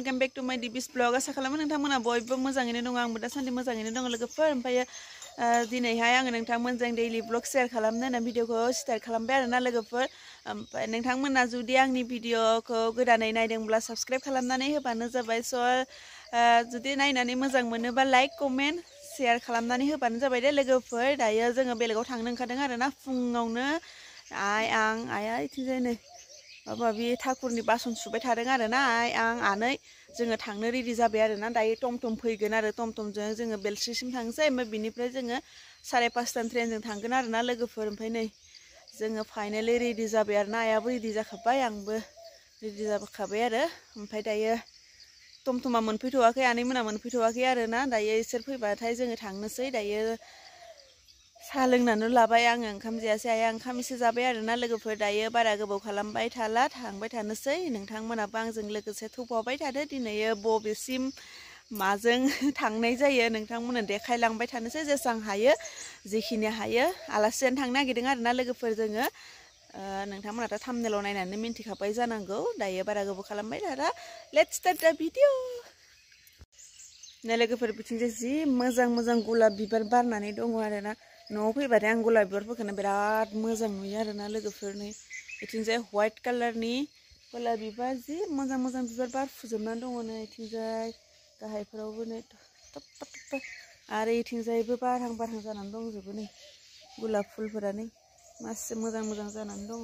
welcome back to माय डिबिस blog आशा खालामो नोंथांमोना बयबो मोजाङैनो दङ आंबो दासान्दि मोजाङैनो दङ लोगोफोर ओमफ्राय दिनैहाय आङो नोंथांमोनजों डेइलि ब्लग शेयार खालामनो होनना भिडिअखौ स्टार्ट खालामबाय आरोना लोगोफोर ओमफ्राय नोंथांमोना जुदि आंनि भिडिअखौ गोदानै नायदोंब्ला साबस्क्राइब खालामनानै होबानो जाबाय स' जुदि नायनानै मोजां मोनोबा लाइक कमेन्ट शेयार खालामनानै होबानो जाबाय दे लोगोफोर दायो जोङो बेलेगाव थांनो ओंखारदों आरोना फुङावनो आइया इथिंजाय नै माबा ठाकुरनि बासन सुबाय थादों आरोना आं आनै जोङो थांनो रेडि जाबाय आरोना दायो टमटम फैगोन आरो टमटमजों जोङो बेलस्रिसिम थांसै ओमफ्राय बिनिफ्राय जोङो 5:30 ट्रेनजों थांगोन आरोना लोगोफोर ओमफ्राय नै जोङो फाइनालि रेडि जाबाय आरोना आइयाबो रेडि जाखाबाय आंबो रेडि जाखाबाय आरो ओमफ्राय दायो टमटमा मोनफैथ'वाखै आनैमोना मोनफैथ'वाखै आरोना दायो इसोर फैबाथाय जोङो थांनोसै दायो साहा लोंनानै लाबाय आङो ओंखाम जायासै आइया ओंखाम एसे जाबाय आरोना लोगोफोर दायो बारा गोबाव खालामबाय थाला थांबाय थानोसै नोंथांमोनाबो आंजों लोगोसे थौफावबाय थादो दिनै बबेसिम माजों थांनाय जायो नोंथांमोननो देखायलांबाय थानोसै जेसां हायो जेखिनि हायो आलासि जानो थांनो नागिरदों आरोना लोगोफोर जोङो नोंथांमोनाथ' थाम्बनेलाव नायनानै मिन्थिखाबाय जानांगौ दायो बारा गोबाव खालामबाय थाला लेट्स स्टार्ट द भिडिअ नै लोगोफोर बिथिंजाय जि मोजां मोजां गलाब बिबार बारनानै दङ आरोना न'आव फैबाथाय आं गलाब बिबारफोरखौनो बिराद मोजां नुयो आरोना लोगोफोर नै बिथिंजाय व्हाइट कालारनि गलाब बिबार जि मोजां मोजां बिबार बारफुजोबनानै दङ नै इथिंजाय गाहायफोरावबो नै थफ्फा थफ्फा आरो इथिंजायबो बारहां जानानै दंजोबो नै गलाब फुलफोरा नै मासे मोजां मोजां जानानै दङ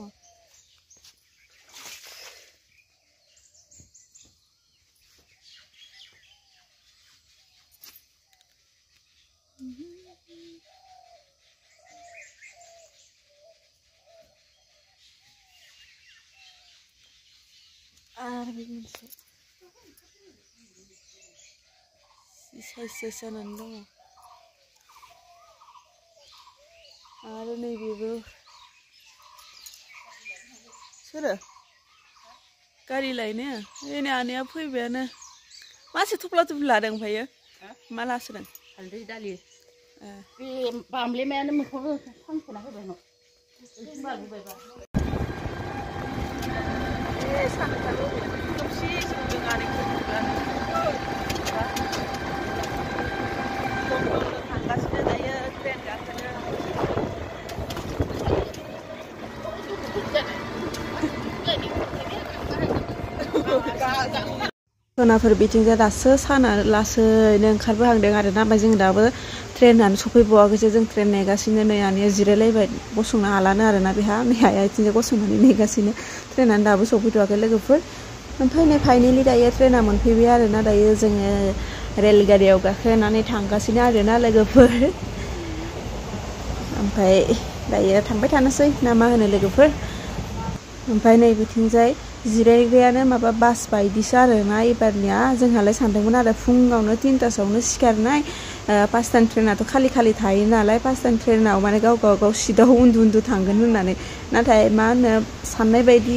आरो बे मोनसे साइज जानानै दङ आरो नैबेबो सोरो गारि लायनो ओइनै आनैया फैबायानो मासे थफ्ला थफ्लि लादों ओमफ्रायो मा लासोदों हालदै दालि बे बामलेमायानो मोखाङाव फांथेना होबाय न' सनाफोर बिथिंजाय दासो साना लासैनो ओंखारबोहांदों आरोना ओमफ्राय जों दाबो ट्रेनानो सफैबावाखैसो जों ट्रेन नेगासिनो नै आनैया जिरायलायबाय गसंनो हालानो आरोना बेहा नै आइया इथिंजाय गसंनानै नेगासिनो ट्रेनानो दाबो सफैथ'वाखै लोगोफोर ओमफ्राय नै फाइनेलि दायो ट्रेना मोनफैबाय आरोना दायो जोङो रेलगारियाव गाखोनानै थांगासिनो आरोना लोगोफोर ओमफ्राय दायो थांबाय थानोसै ना मा होनो लोगोफोर ओमफ्राय नै बिथिंजाय जिरायग्रायानो माबा बास बायदिसो आरोना एबारनिया जोंहालाय सानदोंमोन आरो फुङावनो 3टासोआवनो सिखारनाय 5टानि ट्रेनाथ' खालि थायो नालाय 5टानि ट्रेनाव माने गाव सिटाव उन्दु थांगोन होननानै नाथाय मा होनो साननाय बायदि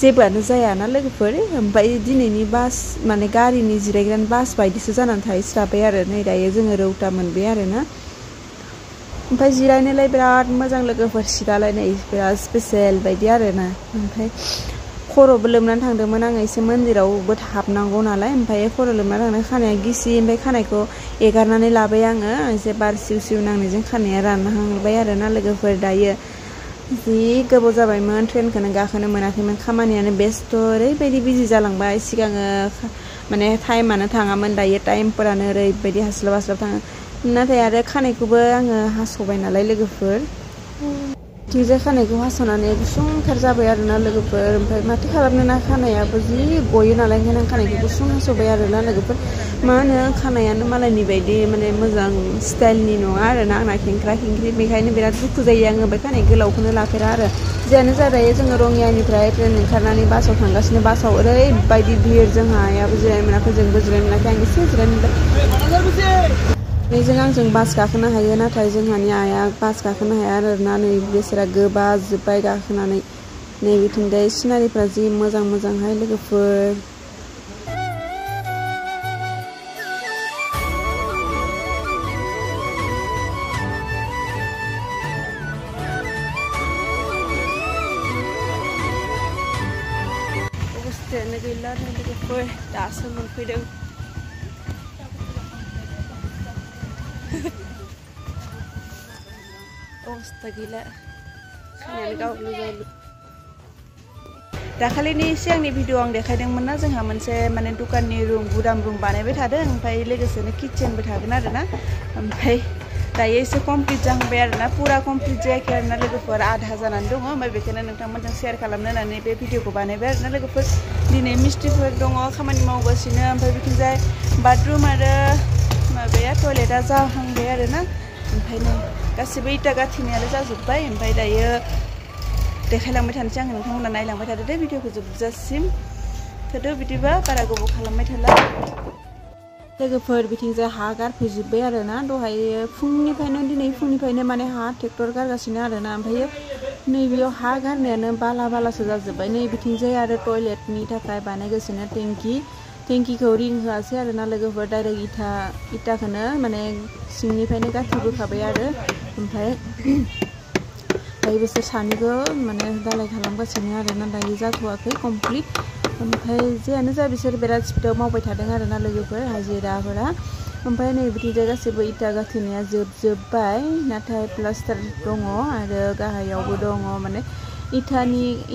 जेबोआनो जायाना लोगोफोर ओमफ्राय दिनैनि बास माने गारिनि जिरायग्रानि बास बायदिसो जानानै थाहैस्राबाय आरो नै दायो जोङो रौता मोनबाय आरोना ओमफ्राय जिरायनोलाय बिराद मोजां लोगोफोर सिटालाय नै बिराद स्पेसियेल बायदि आरोना ओमफ्राय खर'बो लोमनानै थांदोंमोन आङो एसे मन्दिरावबो हाबनांगौ नालाय ओमफ्राय खर' लोमनानै थांदों खानाया गिसि ओमफ्राय खानायखौ एगारनानै लाबाय आङो एसे बार सिउ नांनायजों खानाया रानहांबाय आरोना लोगोफोर दायो जि गोबाव जाबायमोन ट्रेनखौनो गाखोनो मोनाखैमोन खामानियानो बेस्थ' ओरैबायदि बिजि जालांबाय सिगाङो माने टाइमानो थाङामोन दायो टाइमफोरानो ओरैबायदि हास्लाब थाङो नाथाय आरो खानायखौबो आङो हास'बाय नालाय लोगोफोर थिंजाय खानायखौ हास'नानै गुसुंथार जाबाय आरोना लोगोफोर ओमफ्राय माथो खालामनो ना खानायाबो जि गयो नालाय ओंखायनो आं खानायखौ गुसुं हास'बाय आरोना लोगोफोर मा होनो खानायानो मालायनि बायदि माने मोजां स्टाइलनि नङा आरोना आंना खेंख्रा खेंख्रि बेखायनो बिराद दुखु जायो आङो ओमफ्राय खानाय गोलावखौनो लाफेरा आरो जियानो जादायो जोङो रङियानिफ्राय ट्रेन ओंखारनानै बासाव थांगासिनो बासाव ओरैबायदि भिर जोंहा आइयाबो जिरायनो मोनाखै जोंबो जिरायनो मोनाखै आं एसे जिरायनो मोनबाय नैजों आंजों बास गाखोनो हायो नाथाय जोंहानि आइया बास गाखोनो हाया आरोना नै बेसोरा गोबाजोब्बाय गाखोनानै नै बिथिंजाय सिनारिफ्रा जि मोजांहाय लोगोफोर नै जायगायानो गैला नै लोगोफोर दासो मोनफैदों अबस्था गैला खानायानो गावलु दाखालिनि सिगांनि भिडिअ आं देखायदोंमोन ना जोंहा मोनसे माने दुकाननि रुम गुदाम रुम बानायबाय थादों ओमफ्राय लोगोसेनो किचेनबो थागोन आरोना ओमफ्राय दायो एसे कमप्लिट जाहांबाय आरोना पुरा कमप्लिट जायाखै आरोना लोगोफोर आधा जानानै दङ ओमफ्राय बेखौनो नोंथांमोनजों शेयार खालामनो होननानै बे भिडिअखौ बानायबाय आरोना लोगोफोर दिनै मिस्ट्रिफोर दङ खामानि मावगासिनो ओमफ्राय बिथिंजाय बाथरुम आरो माबाया टयलेटआ जाहांबाय आरोना ओमफ्राय नै गासिबो इटा गाथिनायानो जाजोब्बाय ओमफ्राय दायो देखायलांबाय थानोसै आं नोंथांमोना नायलांबाय थादो दे भिडिअखौ जोबजासिम थोदो बिदिबा बारा गोबाव खालामबाय थाला लोगोफोर बिथिंजाय हा गारफैजोब्बाय आरोना दहाय फुंनिफ्रायनो दिनै फुंनिफ्रायनो माने हा ट्रेक्टर गारगासिनो आरोना ओमफ्राय नैबेयाव हा गारनायानो बाला बालासो जाजोब्बाय नै बिथिंजाय आरो टयलेटनि थाखाय बानायगासिनो टेंकिखौ रिं होआसै आरोना लोगोफोर डाइरेक्ट इटाखौनो माने सिंनिफ्रायनो गारथिबोखाबाय आरो ओमफ्राय बिसोर सानैबो माने दालाय खालामगासिनो आरोना दायो जाथ'वाखै कमप्लिट ओमफ्राय जेयानो जा बिसोर बिराद स्पिडाव मावबाय थादों आरोना लोगोफोर हाजिराफोरा ओमफ्राय नै बिथिंजाय गासैबो इटा गाथिनाया जोबजोब्बाय नाथाय प्लास्टार दङ आरो गाहायावबो दङ माने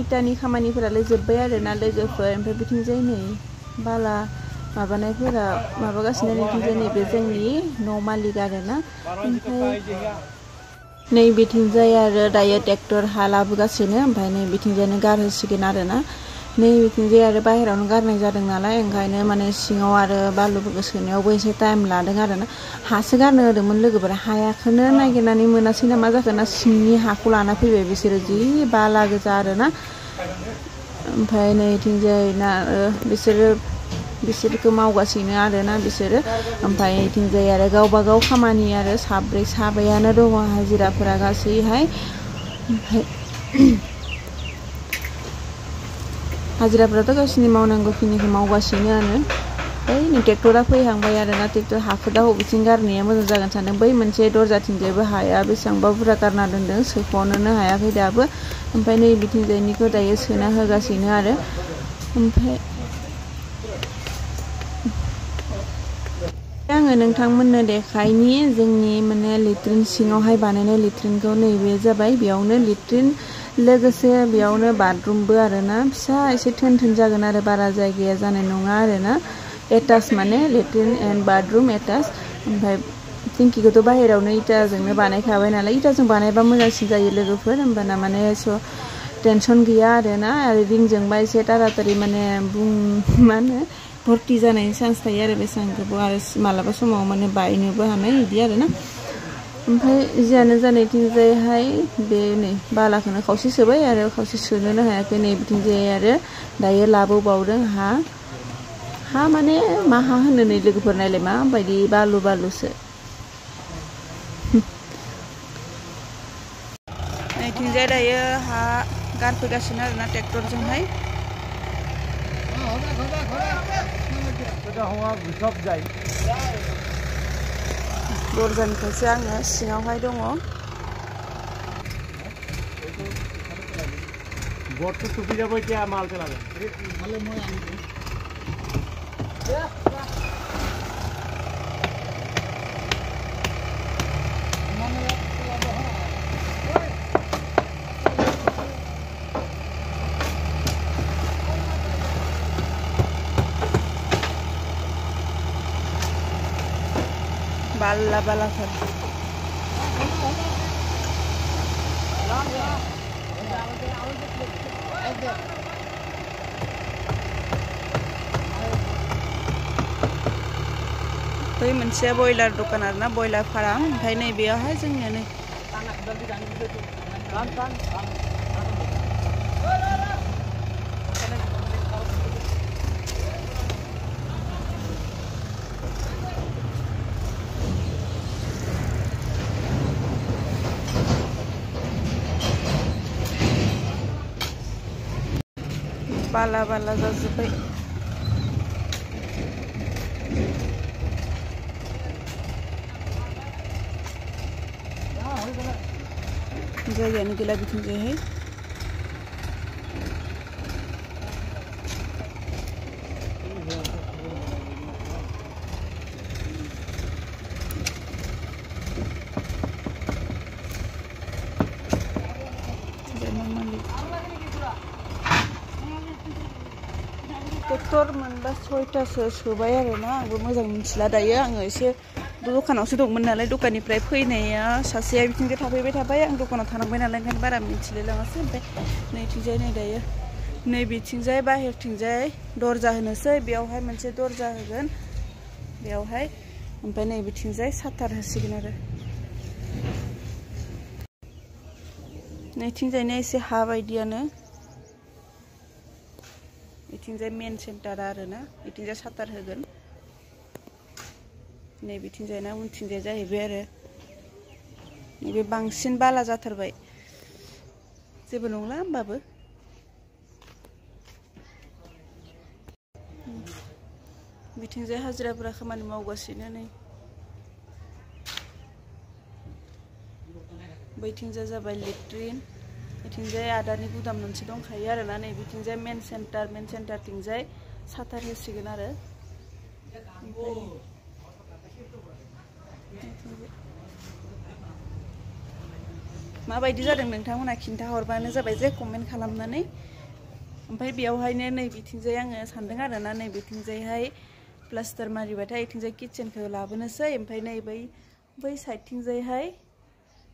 इटानि खामानिफोरालाय जोब्बाय आरोना लोगोफोर ओमफ्राय बिथिंजाय नै बाला माबानायफोरा माबागासिनो बिथिंजाय नैबे जोंनि न' मालिक आरोना ओमफ्राय नै बिथिंजाय आरो दायो ट्रेक्टर हा लाबोगासिनो ओमफ्राय नै बिथिंजायनो गारहोसिगोन आरोना नै बिथिंजाय आरो बाहेरायावनो गारनाय जादों नालाय ओंखायनो माने सिङाव आरो बालुफोरखौ सोनायावबो एसे टाइम लादों आरोना हासो गारनो होदोंमोन लोगोफोरा हायाखौनो नागिरनानै मोनासै ना मा जाखो ना सिंनि हाखौ लाना फैबाय बिसोरो जि बाला गोजा आरोना ओमफ्राय नै बिथिंजाय ना बिसोरखौ मावगासिनो आरोना बिसोरो ओमफ्राय बिथिंजाय आरो गावबा गाव खामानि आरो साबायानो दङ हाजिराफोरा गासैहाय ओमफ्राय हाजिराफोराथ' गावसिनि मावनांगौखिनिखौ मावगासिनो आरो ओमफ्राय नै ट्रेक्टरा फैहांबाय आरोना ट्रेक्टर हाखौ दा बबेथिं गारनाया मोजां जागोन सानदों बै मोनसे दरजाथिंजायबो हाया बेसेबांबा बुरजा गारना दोनदों सोख'नोनो हायाखै दाबो ओमफ्राय नै बिथिंजायनिखौ दायो सोना होगासिनो आरो ओमफ्राय आङो नोंथांमोननो देखायनि जोंनि माने लेट्रिन सिङावहाय बानायनाय लेट्रिनखौ नैबे जाबाय बेयावनो लेट्रिन लोगोसे बेयावनो बाथरुमबो आरोना फिसा एसे थोन जागोन आरो बारा जायगाया जानाय नङा आरोना एटाच माने लेट्रिन एन्ड बाथरुम एटाच ओमफ्राय टेंकिखौथ' बाहेरायावनो इटाजोंनो बानायखाबाय नालाय इटाजों बानायबा मोजांसिन जायो लोगोफोर होमबाना माने टेनसन गैया आरोना आरो रिंजोंबा एसे तारातारि माने मा होनो भर्ति जानायनि चान्स थायो आरो बेसेबां गोबाव आरो मालाबा समाव माने बायनोबो हानाय बिदि आरोना ओमफ्राय जियानो जानायथिंजायहाय बे नै बालाखौनो खावसे सोबाय आरो खावसे सोनोनो हायाखै नै बिथिंजाय आरो दायो लाबोबावदों हा माने मा हा होनो नै लोगोफोर नायलाय माबायदि बालुसो नैथिंजाय दायो हा गारफैगासिनो आरोना ट्रेक्टरजोंहाय दरजानिफ्रायसो आङो सिङावहाय दङ बालाफोर बै मोनसेया बयलार दखान आरोना बयलार फार्म ओमफ्राय नैबेयावहाय जोंनियानो बाला जाजोब्बाय जायगायानो गैला बिथिंजायहाय ट्रेक्टर मोनबा 6टासो सोबाय आरोना आंबो मोजां मिथिला दायो आङो एसे दखानावसो दंमोन नालाय दखाननिफ्राय फैनाया सासेया बिथिंजाय थाफैबाय थाबाय आं दखानाव थानांबाय नालाय ओंखायनो बारा मिथिलाय लाङासै ओमफ्राय नैथिंजाय नै दायो नै बिथिंजाय बाहेरथिंजाय दरजा होनोसै बेयावहाय मोनसे दरजा होगोन बेयावहाय ओमफ्राय नै बिथिंजाय साथार होसिगोन आरो नैथिंजायना एसे हा बायदियानो बिथिंजाय मेन सेन्टार आरोना बिथिंजाय साथार होगोन नै बिथिंजायना उनथिंजाय जाहैबाय आरो नैबे बांसिन बाला जाथारबाय जेबो नंला होमबाबो बिथिंजाय हाजिराफोरा खामानि मावगासिनो नै बैथिंजाय जाबाय लेट्रिन बिथिंजाय आदानि गुदाम मोनसे दंखायो आरोना नै बिथिंजाय मेन सेन्टारथिंजाय साथार होसिगोन आरो माबायदि जादों नोंथांमोना खिन्था हरबानो जाबाय जे कमेन्ट खालामनानै ओमफ्राय बेयावहायनो नै बिथिंजाय आङो सानदों आरोना नै बिथिंजायहाय प्लास्टार मारिबाथाय बिथिंजाय किचेनखौ लाबोनोसै ओमफ्राय नै बै साइडथिंजायहाय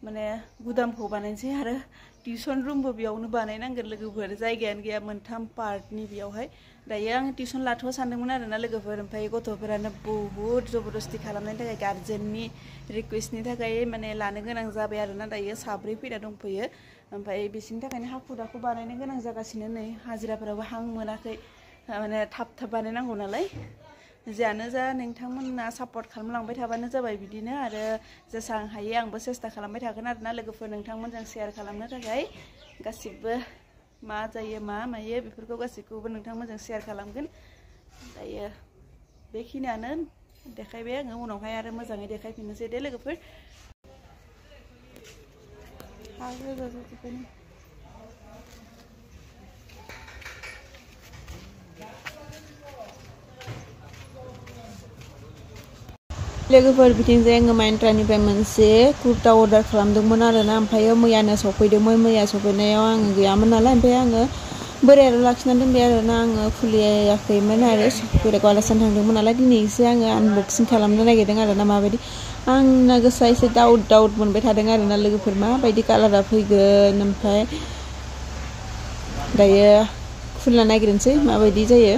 माने गुदामखौ बानायनोसै आरो टिउसन रुमबो बेयावनो बानायनांगोन लोगोफोर जायगायानो गैया मोनथाम पार्टनि बेयावहाय दायो आं टिउसन लाथ'वा सानदोंमोन आरोना लोगोफोर ओमफ्राय गथ'फोरानो बहुद जबरदस्ति खालामनायनि थाखाय गार्जेननि रिकुवेस्टनि थाखाय माने लानो गोनां जाबाय आरोना दायो 3 फैना दंफैयो ओमफ्राय बिसिनि थाखायनो हाखु दाखु बानायनो गोनां जागासिनो नै हाजिराफोराबो हां मोनाखै माने थाब बानायनांगौ नालाय जियानो जा नोंथांमोना सापर्ट खालामलांबाय थाबानो जाबाय बिदिनो आरो जेसां हायो आंबो सेस्था खालामबाय थागोन आरोना लोगोफोर नोंथांमोनजों शेयार खालामनो थाखाय गासिबो मा जायो मा मायो बेफोरखौ गासिखौबो नोंथांमोनजों शेयार खालामगोन दायो बेखिनियानो देखायबाय आङो उनावहाय आरो मोजाङै देखायफिननोसै दे लोगोफोर लोगोफोर बिथिंजाय आङो माइन्ट्रानिफ्राय मोनसे कुर्ता अर्डार खालामदोंमोन आरोना ओमफ्राय मैयानो सफैदोंमोन मैया सफैनायाव आङो गैयामोन नालाय ओमफ्राय आङो बोरायाल' लाखिनानै दोनबाय आरोना आङो खुलियाखैमोन आरो बेलेगाव आलासिनो थांदोंमोन नालाय दिनैसो आङो आनबक्सिं खालामनो नागिरदों आरोना माबायदि आंना गोसोआ एसे डाउट मोनबाय थादों आरोना लोगोफोर माबायदि कालारा फैगोन ओमफ्राय दायो खुलिना नागिरनोसै माबायदि जायो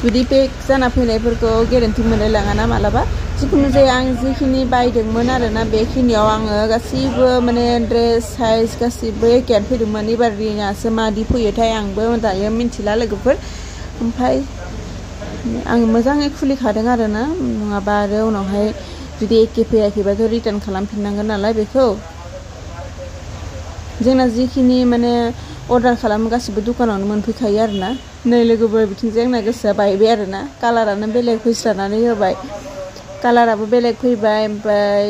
जुदि पेक जाना फैनायफोरखौ गेरेन्टि मोनलाय लाङाना मालाबा जिखुनु जाया आं जिखिनि बायदोंमोन आरोना बेखिनियाव आङो गासिबो माने ड्रेस साइज गासिबो एखेयानो फैदोंमोन एबारनियासो मादि फैयोथाय आंबो दायो मिन्थिला लोगोफोर ओमफ्राय आं मोजाङै खुलिखादों आरोना नङाबा आरो उनावहाय जुदि एखे फैयाखैबाथ' रिटार्न खालामफिननांगोन नालाय बेखौ जोंना जिखिनि माने अर्डार खालामो गासिबो दुकानावनो मोनफैखायो आरोना नै लोगोफोर बिथिंजाय आंना गोसोआ बायबाय आरोना कालारानो बेलेग फैस्रानानै होबाय कालाराबो बेलेग फैबाय ओमफ्राय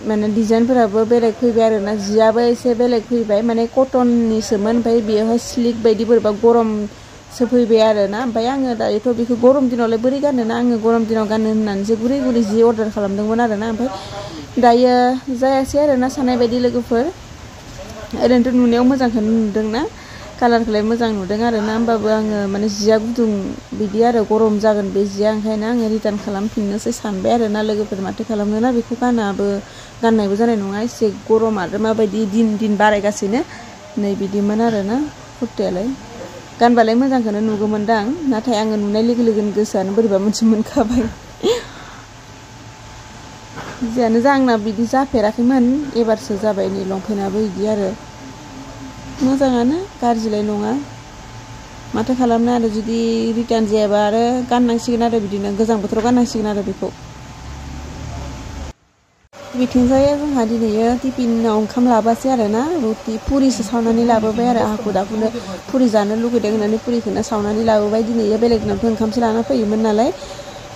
माने डिजाइनफोराबो बेलेग फैबाय आरोना जियाबो एसे बेलेग फैबाय माने कटननिसोमोन ओमफ्राय बेयावहाय स्लिक बायदि बोरैबा गरमसो फैबाय आरोना ओमफ्राय आङो दायोथ' बेखौ गरम दिनावलाय बोरै गानोना आङो गरम दिनाव गाननो होननानैसो गुरै जि अर्डार खालामदोंमोन आरोना ओमफ्राय दायो जायासै आरोना साननाय बायदि लोगोफोर ओरैनोथ' नुनायाव मोजांखौनो नुदोंना कालारखौलाय मोजां नुदों आरोना होमबाबो आङो माने जिया गुदुं बिदि आरो गरम जागोन बे जिया ओंखायनो आङो रिटार्न खालामफिननोसै सानबाय आरोना लोगोफोर माथो खालामनोना बेखौ गाननायबो जानाय नङा एसे गरम आरो माबायदि दिन बारायगासिनो नै बिदिमोन आरोना कुर्तायालाय गानबालाय मोजांखौनो नुगौमोनदां नाथाय आङो नुनाय लोगो लोगोनो गोसोआनो बोरैबा मोनसे मोनखाबाय जियानो जा आंना बिदि जाफेराखैमोन एबारसो जाबाय नै लंपेन्टआबो बिदि आरो मोजाङानो गाज्रिलाय नङा माथो खालामनो आरो जुदि रिटार्न जायाबा आरो गाननांसिगोन आरो बिदिनो गोजां बोथोराव गाननांसिगोन आरो बेखौ बिथिंजाय जोंहा दिनैयो टिफिनाव ओंखाम लाबोआसै आरोना रुटि पुरिसो सावनानै लाबोबाय आरो हाखु दाखुनो पुरि जानो लुगैदों होननानै पुरिखौनो सावनानै लाबोबाय दिनैयो बेलेग दिनावथ' ओंखामसो लाना फैयोमोन नालाय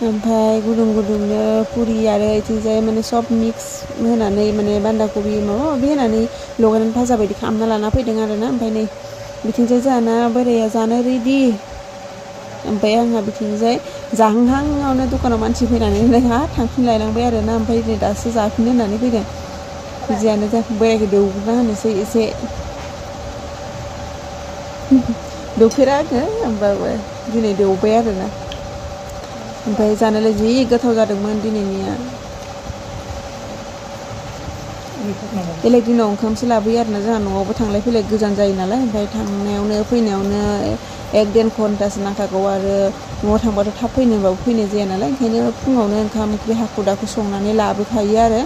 ओमफ्राय गुदुंनो पुरि आरो बिथिंजाय माने सब मिक्स होनानै माने बान्दा कबि माबा माबि होनानै लगायनानै भाजा बायदि खालामना लाना फैदों आरोना ओमफ्राय नै बिथिंजाय जोंहाना बोराया जानो रेडि ओमफ्राय आंहा बिथिंजाय जाहांहांआवनो दखानाव मानसि फैनानै थांफिनलायलांबाय आरोना ओमफ्राय नै दासो जाफिननो होननानै फैदों जियानो जा बोरायखौ दौग्रोना होनोसै एसे दौफेरा आङो होमबाबो दिनै दौबाय आरोना ओमफ्राय जानोलाय जि गोथाव जादोंमोन दिनैनिया बेलेग दिनाव ओंखामसो लाबोयो आरोना जोंहा न'आवबो थांलाय फैलाय गोजान जायो नालाय ओमफ्राय थांनायावनो फैनायावनो 1-1.5 घन्टासो नांखागौ आरो न'आव थांबाथ' थाब फैनो होनबाबो फैनाय जाया नालाय ओंखायनो फुङावनो ओंखाम ओंख्रि हाखु दाखु संनानै लाबोखायो आरो